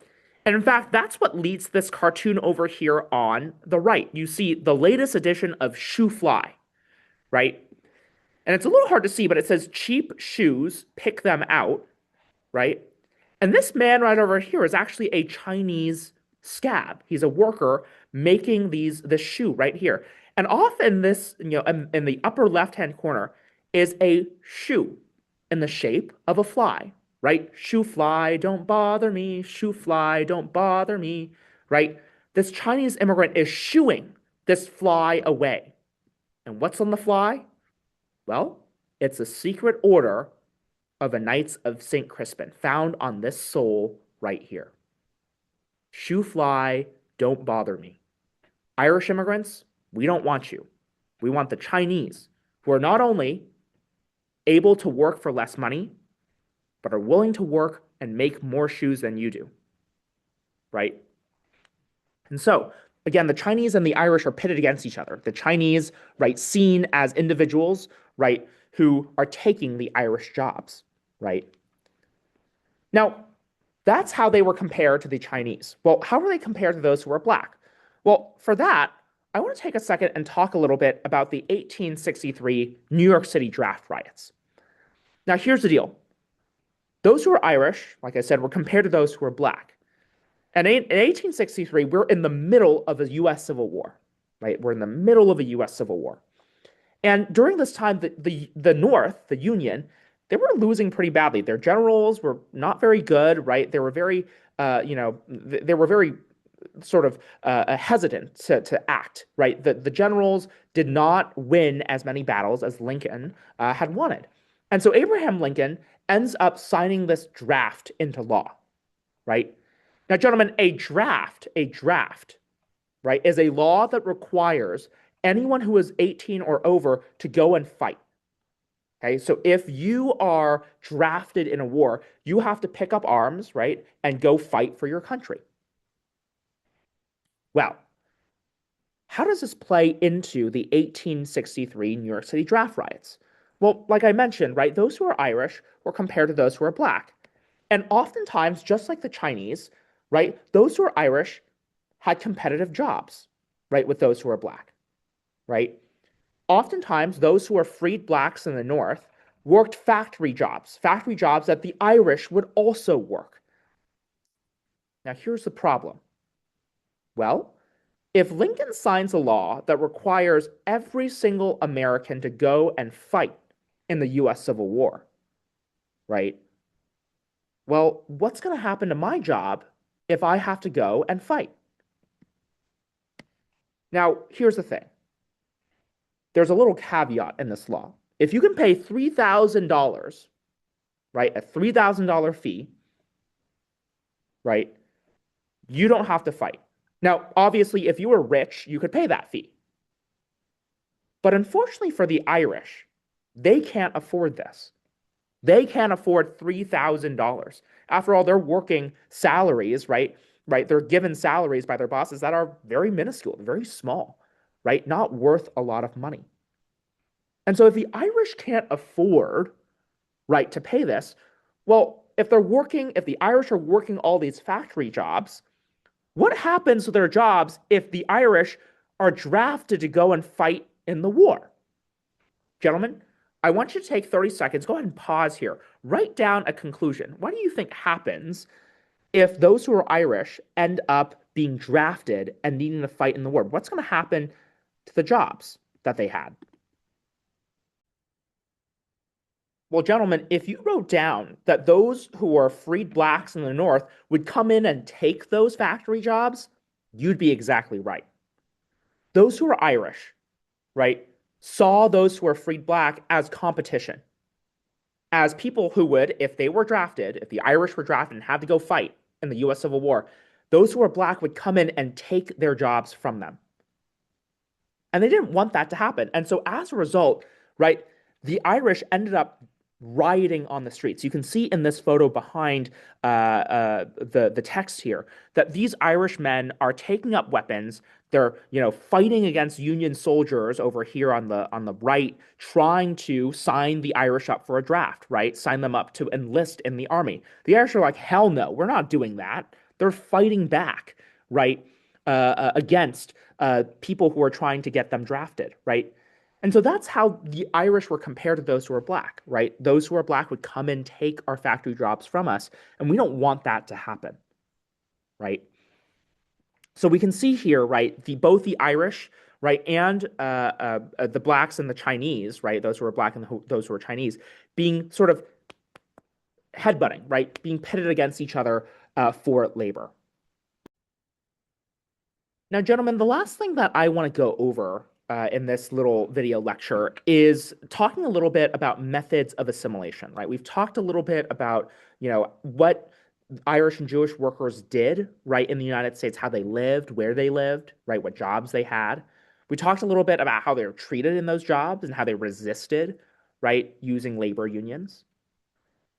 And in fact, that's what leads this cartoon over here on the right. You see the latest edition of Shoe Fly, right? And it's a little hard to see, but it says cheap shoes, pick them out, right? And this man right over here is actually a Chinese scab. He's a worker making this shoe right here. And off in this, in the upper left-hand corner is a shoe in the shape of a fly, right? Shoe fly, don't bother me. Shoe fly, don't bother me, right? This Chinese immigrant is shooing this fly away. And what's on the fly? Well, it's a secret order of a Knights of St. Crispin found on this sole right here. Shoe fly, don't bother me. Irish immigrants, we don't want you. We want the Chinese, who are not only able to work for less money, but are willing to work and make more shoes than you do, right? And so, again, the Chinese and the Irish are pitted against each other. The Chinese, right, seen as individuals, right, who are taking the Irish jobs, right? Now, that's how they were compared to the Chinese. Well, how were they compared to those who were black? Well, for that, I want to take a second and talk a little bit about the 1863 New York City draft riots. Now, here's the deal. Those who were Irish, like I said, were compared to those who were black. And in 1863, we're in the middle of a U.S. Civil War, right? We're in the middle of a U.S. Civil War. And during this time, the North, the Union, they were losing pretty badly. Their generals were not very good, right? They were very, they were very sort of hesitant to act, right? The generals did not win as many battles as Lincoln had wanted. And so Abraham Lincoln ends up signing this draft into law, right? Now, gentlemen, a draft, right, is a law that requires anyone who is 18 or over to go and fight. Okay, so if you are drafted in a war, you have to pick up arms, right, and go fight for your country. Well, how does this play into the 1863 New York City draft riots? Well, like I mentioned, right, those who are Irish were compared to those who are black. And oftentimes, just like the Chinese, right, those who are Irish had competitive jobs, right, with those who are black, right? Oftentimes, those who are freed blacks in the North worked factory jobs that the Irish would also work. Now, here's the problem. Well, if Lincoln signs a law that requires every single American to go and fight in the U.S. Civil War, right? Well, what's going to happen to my job if I have to go and fight? Now, here's the thing. There's a little caveat in this law. If you can pay $3,000, right, a $3,000 fee, right, you don't have to fight. Now, obviously, if you were rich, you could pay that fee. But unfortunately for the Irish, they can't afford this. They can't afford $3,000. After all, they're working salaries, right? They're given salaries by their bosses that are very minuscule, very small, right? Not worth a lot of money. And so if the Irish can't afford, right, to pay this, well, if the Irish are working all these factory jobs, what happens to their jobs if the Irish are drafted to go and fight in the war? Gentlemen, I want you to take 30 seconds, go ahead and pause here, write down a conclusion. What do you think happens if those who are Irish end up being drafted and needing to fight in the war? What's going to happen to the jobs that they had? Well, gentlemen, if you wrote down that those who are freed blacks in the North would come in and take those factory jobs, you'd be exactly right. Those who are Irish, right, saw those who are freed black as competition, as people who would, if they were drafted, if the Irish were drafted and had to go fight in the U.S. Civil War, those who are black would come in and take their jobs from them. And they didn't want that to happen. And so as a result, right, the Irish ended up rioting on the streets. You can see in this photo behind the text here that these Irish men are taking up weapons. They're, fighting against Union soldiers over here on the right, trying to sign the Irish up for a draft, right? Sign them up to enlist in the army. The Irish are like, hell no, we're not doing that. They're fighting back, right? Against people who are trying to get them drafted, right? And so that's how the Irish were compared to those who are black, right? Those who are black would come and take our factory jobs from us, and we don't want that to happen, right? So we can see here, right, both the Irish, right, and the blacks and the Chinese, right, those who are black and those who are Chinese, being sort of headbutting, right, being pitted against each other for labor. Now, gentlemen, the last thing that I want to go over in this little video lecture is talking a little bit about methods of assimilation, right? We've talked a little bit about, what Irish and Jewish workers did, right, in the United States, how they lived, where they lived, right, what jobs they had. We talked a little bit about how they were treated in those jobs and how they resisted, right, using labor unions.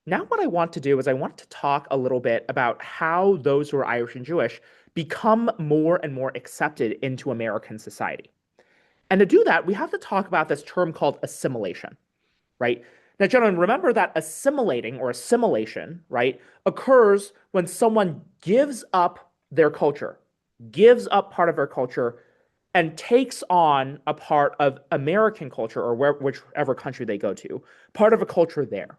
Now, what I want to do is I want to talk a little bit about how those who are Irish and Jewish become more and more accepted into American society. And to do that, we have to talk about this term called assimilation, right? Now, gentlemen, remember that assimilating or assimilation, right, occurs when someone gives up their culture, gives up part of their culture, and takes on a part of American culture or whichever country they go to, part of a culture there,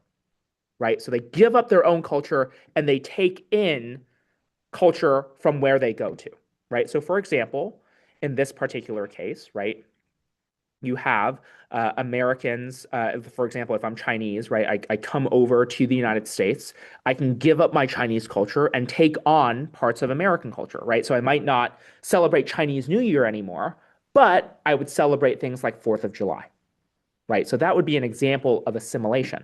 right? So they give up their own culture and they take in culture from where they go to, right? So, for example, in this particular case, right, you have Americans, for example, if I'm Chinese, right, I come over to the United States, I can give up my Chinese culture and take on parts of American culture, right? So I might not celebrate Chinese New Year anymore, but I would celebrate things like 4th of July, right? So that would be an example of assimilation.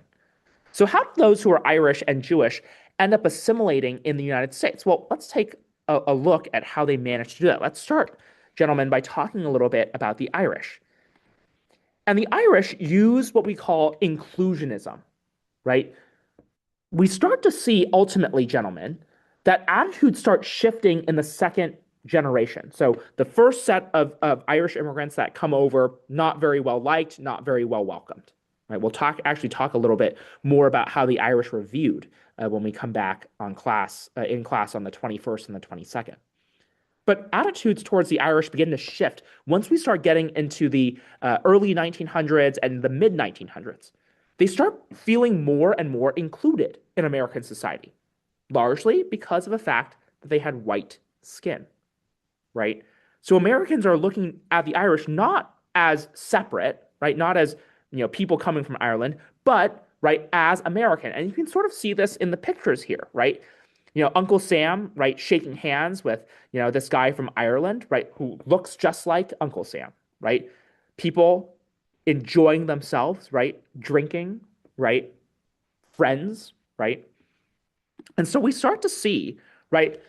So how do those who are Irish and Jewish end up assimilating in the United States? Well, let's take a look at how they managed to do that. Let's start, gentlemen, by talking a little bit about the Irish. And the Irish use what we call inclusionism, right? We start to see ultimately, gentlemen, that attitudes start shifting in the second generation. So the first set of Irish immigrants that come over, not very well liked, not very well welcomed. Right? We'll actually talk a little bit more about how the Irish were viewed when we come back in class on the 21st and the 22nd. But attitudes towards the Irish begin to shift once we start getting into the early 1900s and the mid 1900s. They start feeling more and more included in American society, largely because of the fact that they had white skin, right? So Americans are looking at the Irish not as separate, right? Not as, people coming from Ireland, but, right, as American. And you can sort of see this in the pictures here, right? Uncle Sam, right, shaking hands with, this guy from Ireland, right, who looks just like Uncle Sam, right? People enjoying themselves, right? Drinking, right? Friends, right? And so we start to see, right,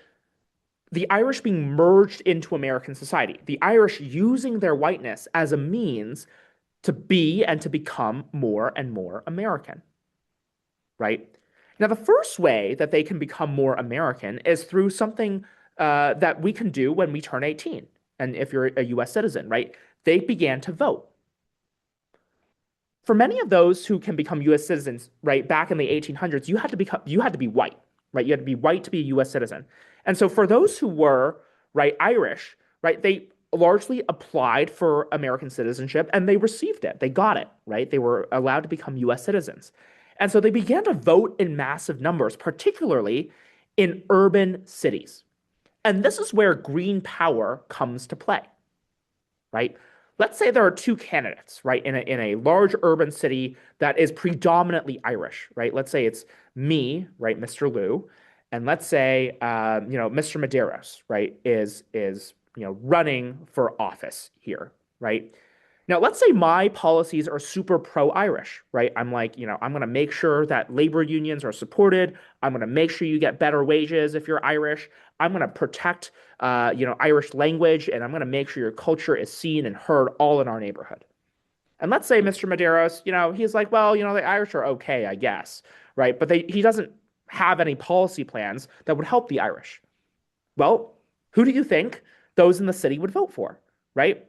the Irish being merged into American society, the Irish using their whiteness as a means to be and to become more and more American, right? Now, the first way that they can become more American is through something that we can do when we turn 18. And if you're a US citizen, right, they began to vote. For many of those who can become US citizens, right, back in the 1800s, you had to be white, right? You had to be white to be a US citizen. And so for those who were, right, Irish, right, they largely applied for American citizenship and they received it. They got it, right? They were allowed to become US citizens. And so they began to vote in massive numbers, particularly in urban cities. And this is where green power comes to play, right? Let's say there are two candidates, right, in a large urban city that is predominantly Irish, right? Let's say it's me, right, Mr. Lou, and let's say, Mr. Medeiros, right, is running for office here, right? Now, let's say my policies are super pro-Irish, right? I'm like, I'm going to make sure that labor unions are supported. I'm going to make sure you get better wages if you're Irish. I'm going to protect, Irish language, and I'm going to make sure your culture is seen and heard all in our neighborhood. And let's say Mr. Medeiros, he's like, well, the Irish are okay, I guess, right? But he doesn't have any policy plans that would help the Irish. Well, who do you think those in the city would vote for, right?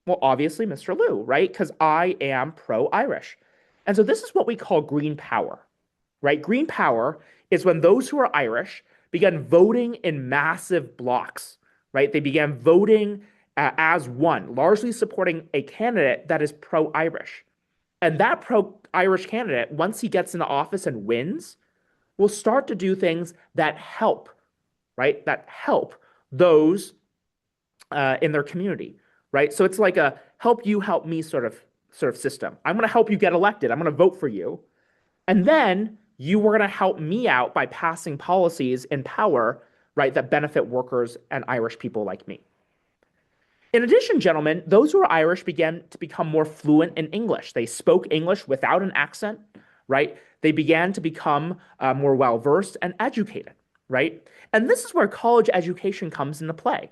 Well, obviously, Mr. Liu, right? Because I am pro-Irish. And so this is what we call green power, right? Green power is when those who are Irish began voting in massive blocks, right? They began voting as one, largely supporting a candidate that is pro-Irish. And that pro-Irish candidate, once he gets into office and wins, will start to do things that help, right? That help those in their community, right? So it's like a help you, help me sort of system. I'm going to help you get elected. I'm going to vote for you, and then you were going to help me out by passing policies in power, right, that benefit workers and Irish people like me. In addition, gentlemen, those who were Irish began to become more fluent in English. They spoke English without an accent, right? They began to become more well versed and educated, right? And this is where college education comes into play.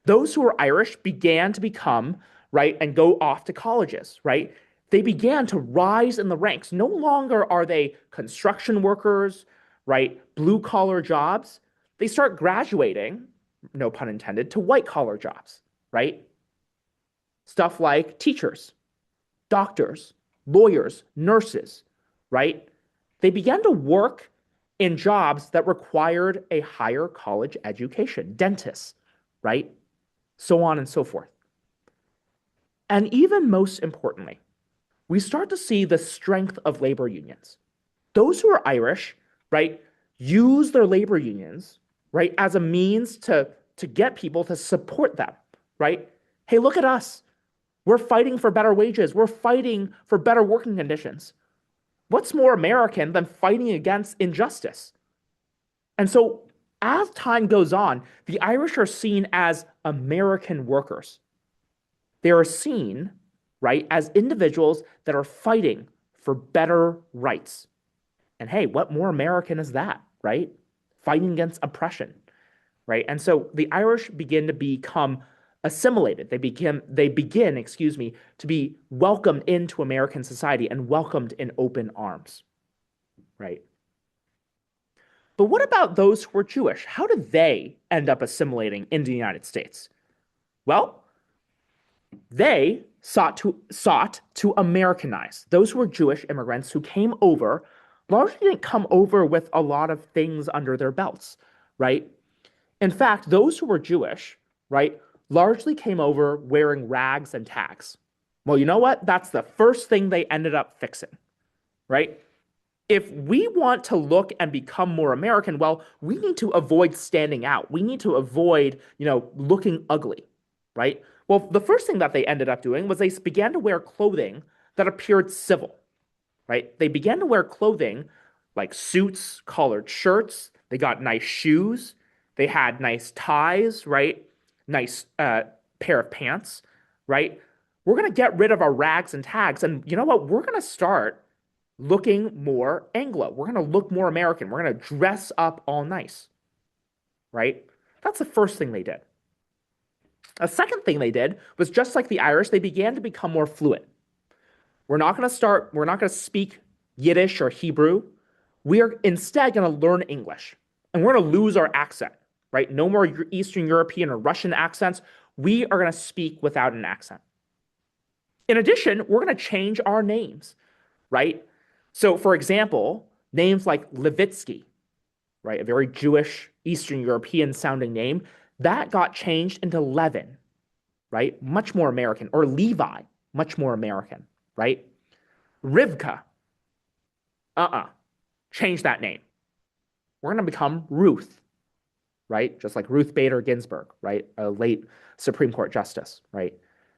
Those who were Irish began to become, right, and go off to colleges, right? They began to rise in the ranks. No longer are they construction workers, right, blue collar jobs. They start graduating, no pun intended, to white collar jobs, right? Stuff like teachers, doctors, lawyers, nurses, right? They began to work in jobs that required a higher college education, dentists, right? So on and so forth. And even most importantly, we start to see the strength of labor unions. Those who are Irish, right, use their labor unions, right, as a means to get people to support them, right? Hey, look at us. We're fighting for better wages. We're fighting for better working conditions. What's more American than fighting against injustice? And so as time goes on, the Irish are seen as American workers. They are seen, right, as individuals that are fighting for better rights. And hey, what more American is that, right? Fighting against oppression, right? And so the Irish begin to become assimilated. They begin, excuse me, to be welcomed into American society and welcomed in open arms, right? But what about those who are Jewish? How did they end up assimilating in the United States? Well, they sought to Americanize. Those who were Jewish immigrants who came over largely didn't come over with a lot of things under their belts, right? In fact, those who were Jewish, right, largely came over wearing rags and tags. Well, you know what? That's the first thing they ended up fixing, right? If we want to look and become more American, well, we need to avoid standing out. We need to avoid, looking ugly, right? Well, the first thing that they ended up doing was they began to wear clothing that appeared civil, right? They began to wear clothing like suits, collared shirts. They got nice shoes. They had nice ties, right? Nice pair of pants, right? We're going to get rid of our rags and tags. And you know what? We're going to start looking more Anglo. We're going to look more American. We're going to dress up all nice, right? That's the first thing they did. A second thing they did was just like the Irish, they began to become more fluent. We're not going to speak Yiddish or Hebrew. We are instead going to learn English and we're going to lose our accent, right? No more Eastern European or Russian accents. We are going to speak without an accent. In addition, we're going to change our names, right? So, for example, names like Levitsky, right, a very Jewish, Eastern European sounding name, that got changed into Levin, right? Much more American. Or Levi, much more American, right? Rivka, change that name. We're going to become Ruth, right? Just like Ruth Bader Ginsburg, right? A late Supreme Court justice, right?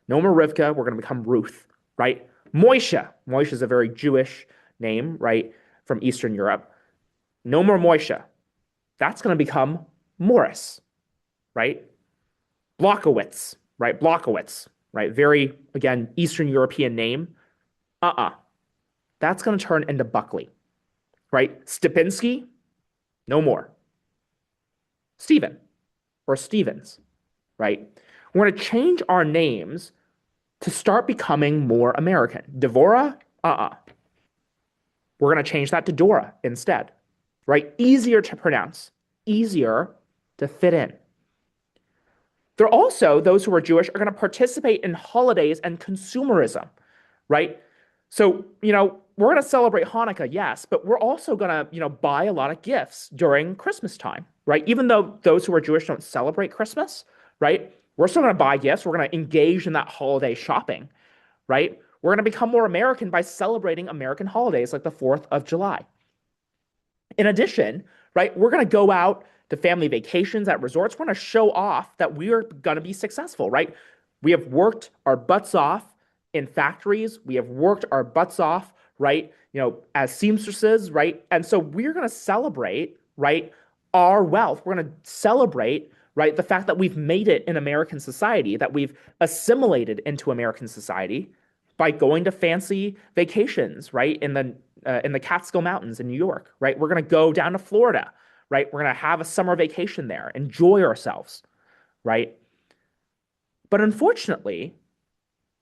No more Rivka, we're going to become Ruth, right? Moishe. Moishe is a very Jewish name, right? From Eastern Europe. No more Moishe. That's going to become Morris, right? Blockowitz, right? Blockowitz, right? Very, again, Eastern European name. That's going to turn into Buckley, right? Stipinski, no more. Stephen or Stevens, right? We're going to change our names to start becoming more American. Devora, we're going to change that to Dora instead, right? Easier to pronounce, easier to fit in. They're also, those who are Jewish are going to participate in holidays and consumerism, right? So, we're going to celebrate Hanukkah, yes, but we're also going to, buy a lot of gifts during Christmas time, right? Even though those who are Jewish don't celebrate Christmas, right? We're still going to buy gifts. We're going to engage in that holiday shopping, right? We're going to become more American by celebrating American holidays like the 4th of July. In addition, right, we're going to go out to family vacations at resorts. We're going to show off that we are going to be successful, right? We have worked our butts off in factories. We have worked our butts off, right? As seamstresses, right? And so we're going to celebrate, right, our wealth. We're going to celebrate, right, the fact that we've made it in American society, that we've assimilated into American society by going to fancy vacations, right, in the Catskill Mountains in New York, right? We're going to go down to Florida, right? We're going to have a summer vacation there, enjoy ourselves, right? But unfortunately,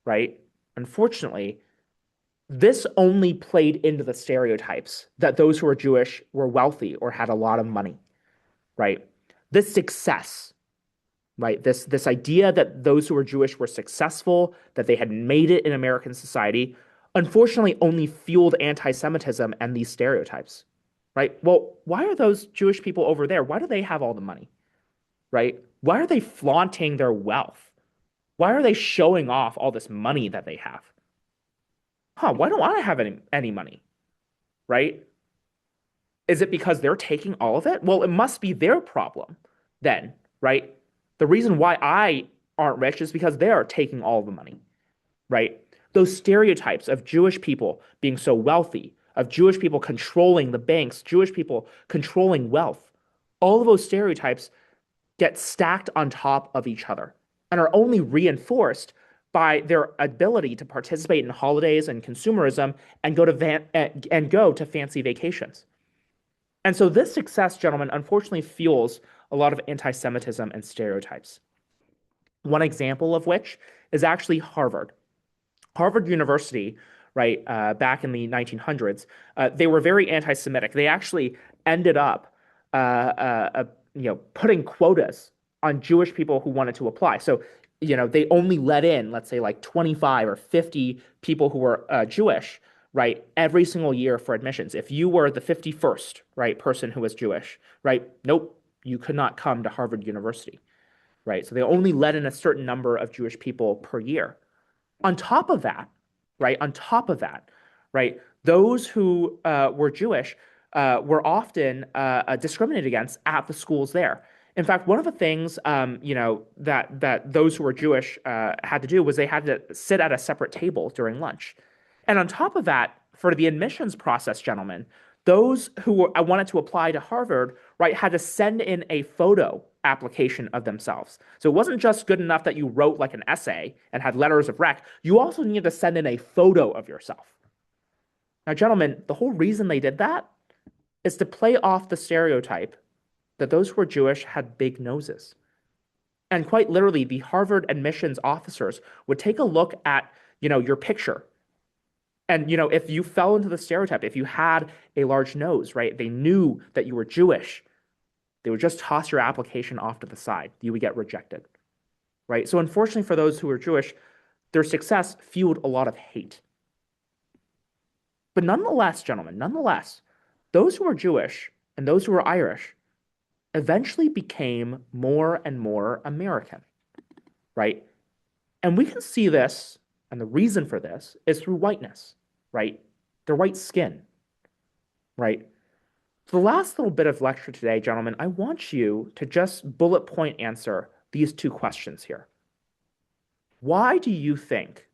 right? Unfortunately, this only played into the stereotypes that those who are Jewish were wealthy or had a lot of money, right? This success, right? This idea that those who were Jewish were successful, that they had made it in American society, unfortunately only fueled anti-Semitism and these stereotypes, right? Well, why are those Jewish people over there? Why do they have all the money, right? Why are they flaunting their wealth? Why are they showing off all this money that they have? Why don't I have any money, right? Is it because they're taking all of it? Well, it must be their problem then, right? The reason why I aren't rich is because they are taking all the money, right? Those stereotypes of Jewish people being so wealthy, of Jewish people controlling the banks, Jewish people controlling wealth, all of those stereotypes get stacked on top of each other and are only reinforced by their ability to participate in holidays and consumerism and go to fancy vacations. And so this success, gentlemen, unfortunately fuels a lot of anti-Semitism and stereotypes. One example of which is actually Harvard. Harvard University, right, back in the 1900s, they were very anti-Semitic. They actually ended up, putting quotas on Jewish people who wanted to apply. So, they only let in, let's say, like 25 or 50 people who were Jewish, right, every single year for admissions. If you were the 51st, right, person who was Jewish, right, nope, you could not come to Harvard University, right? So they only let in a certain number of Jewish people per year. On top of that, right, on top of that, right, those who were Jewish were often discriminated against at the schools there. In fact, one of the things, that those who were Jewish had to do was they had to sit at a separate table during lunch. And on top of that, for the admissions process, gentlemen, those who wanted to apply to Harvard, right, had to send in a photo application of themselves. So it wasn't just good enough that you wrote like an essay and had letters of rec. You also needed to send in a photo of yourself. Now, gentlemen, the whole reason they did that is to play off the stereotype that those who were Jewish had big noses. And quite literally, the Harvard admissions officers would take a look at, your picture. And, if you fell into the stereotype, if you had a large nose, right, they knew that you were Jewish, they would just toss your application off to the side. You would get rejected, right? So unfortunately for those who were Jewish, their success fueled a lot of hate. But nonetheless, gentlemen, nonetheless, those who were Jewish and those who were Irish eventually became more and more American, right? And we can see this, and the reason for this is through whiteness, right? Their white skin, right? For the last little bit of lecture today, gentlemen, I want you to just bullet point answer these two questions here. Why do you think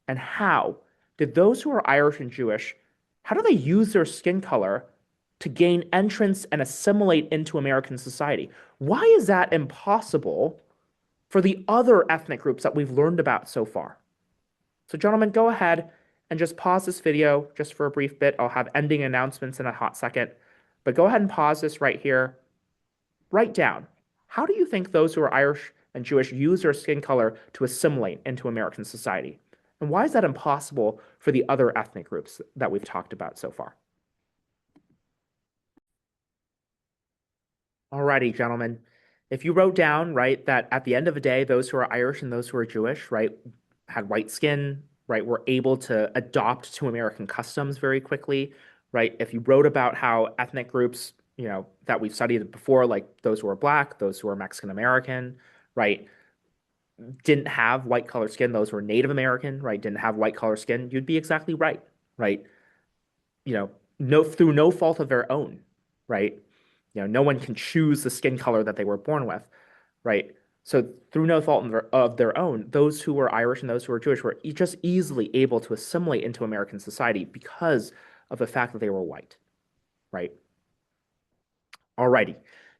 and how did those who are Irish and Jewish, how do they use their skin color to gain entrance and assimilate into American society? Why is that impossible for the other ethnic groups that we've learned about so far? So, gentlemen, go ahead and just pause this video just for a brief bit. I'll have ending announcements in a hot second. But go ahead and pause this right here. Write down, how do you think those who are Irish and Jewish use their skin color to assimilate into American society? And why is that impossible for the other ethnic groups that we've talked about so far? Alrighty, gentlemen. If you wrote down, right, that at the end of the day, those who are Irish and those who are Jewish, right, had white skin, right, were able to adopt to American customs very quickly, right? If you wrote about how ethnic groups, that we've studied before, like those who are Black, those who are Mexican American, right, didn't have white color skin, those who are Native American, right, didn't have white color skin, you'd be exactly right, right? No, through no fault of their own, right? No one can choose the skin color that they were born with, right? So through no fault of their own, those who were Irish and those who were Jewish were just easily able to assimilate into American society because of the fact that they were white, right? Alrighty.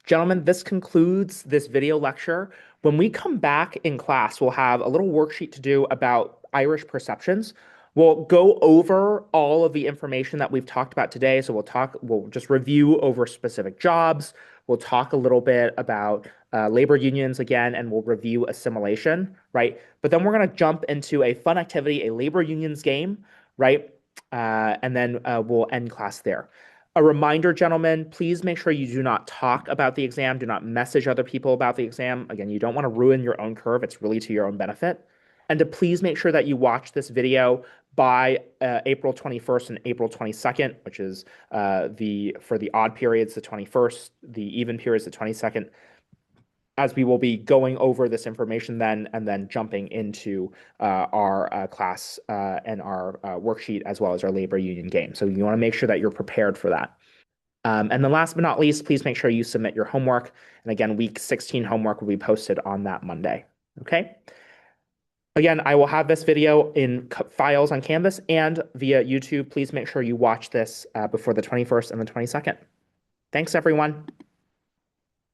Gentlemen, this concludes this video lecture. When we come back in class, we'll have a little worksheet to do about Irish perceptions. We'll go over all of the information that we've talked about today. So we'll just review over specific jobs. We'll talk a little bit about labor unions again, and we'll review assimilation, right? But then we're going to jump into a fun activity, a labor unions game, right? And then we'll end class there. A reminder, gentlemen, please make sure you do not talk about the exam. Do not message other people about the exam. Again, you don't want to ruin your own curve. It's really to your own benefit. And to please make sure that you watch this video by April 21st and April 22nd, which is for the odd periods, the 21st, the even periods, the 22nd, as we will be going over this information then and then jumping into our class and our worksheet as well as our labor union game. So you want to make sure that you're prepared for that. And then last but not least, please make sure you submit your homework. And again, week 16 homework will be posted on that Monday. Okay. Again, I will have this video in files on Canvas and via YouTube. Please make sure you watch this before the 21st and the 22nd. Thanks, everyone.